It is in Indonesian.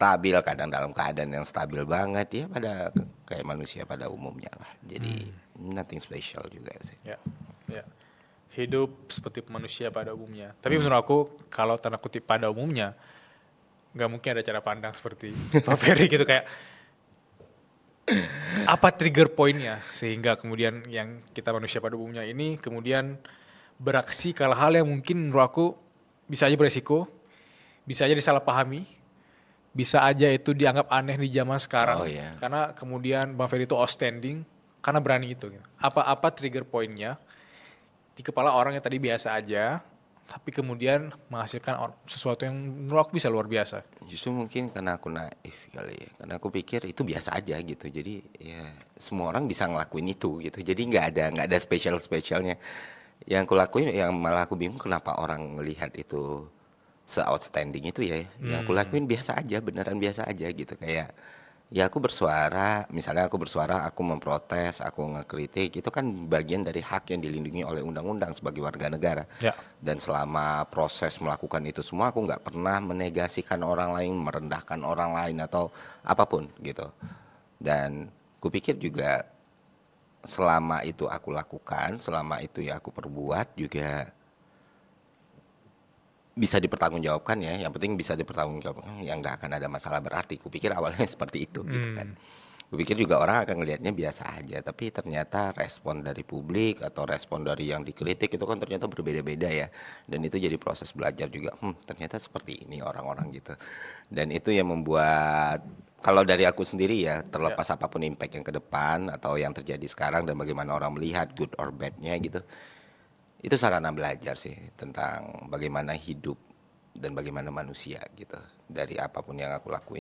stabil, kadang dalam keadaan yang stabil banget, ya pada kayak manusia pada umumnya lah. Jadi nothing special juga sih. Ya, ya. Hidup seperti manusia pada umumnya. Tapi menurut aku kalau tanda kutip pada umumnya nggak mungkin ada cara pandang seperti Pak Ferry gitu kayak apa trigger pointnya sehingga kemudian yang kita manusia pada umumnya ini kemudian beraksi ke hal yang mungkin menurut aku bisa aja beresiko, bisa aja disalahpahami, bisa aja itu dianggap aneh di zaman Oh sekarang ya. karena kemudian Bang Ferry itu outstanding karena berani itu. Gitu. Apa trigger pointnya di kepala orang yang tadi biasa aja, tapi kemudian menghasilkan sesuatu yang menurut aku bisa luar biasa. Justru mungkin karena aku naif kali ya, karena aku pikir itu biasa aja gitu. Jadi ya semua orang bisa ngelakuin itu gitu. Jadi nggak ada spesialnya. Yang aku lakuin, yang malah aku bingung kenapa orang melihat itu se-outstanding itu ya. Yang aku lakuin biasa aja, beneran biasa aja gitu. Kayak ya aku bersuara, misalnya aku bersuara, aku memprotes, aku ngekritik, itu kan bagian dari hak yang dilindungi oleh undang-undang sebagai warga negara. Ya. Dan selama proses melakukan itu semua, aku nggak pernah menegasikan orang lain, merendahkan orang lain atau apapun gitu. Dan kupikir juga selama itu aku lakukan, selama itu ya aku perbuat juga bisa dipertanggungjawabkan ya. Yang penting bisa dipertanggungjawabkan, yang nggak akan ada masalah berarti. Kupikir awalnya seperti itu gitu kan. Kupikir juga orang akan ngelihatnya biasa aja, tapi ternyata respon dari publik atau respon dari yang dikritik itu kan ternyata berbeda-beda ya. Dan itu jadi proses belajar juga. Ternyata seperti ini orang-orang gitu. Dan itu yang membuat, kalau dari aku sendiri ya, terlepas apapun impact yang ke depan atau yang terjadi sekarang dan bagaimana orang melihat good or bad-nya gitu. Itu sarana belajar sih tentang bagaimana hidup dan bagaimana manusia gitu. Dari apapun yang aku lakuin.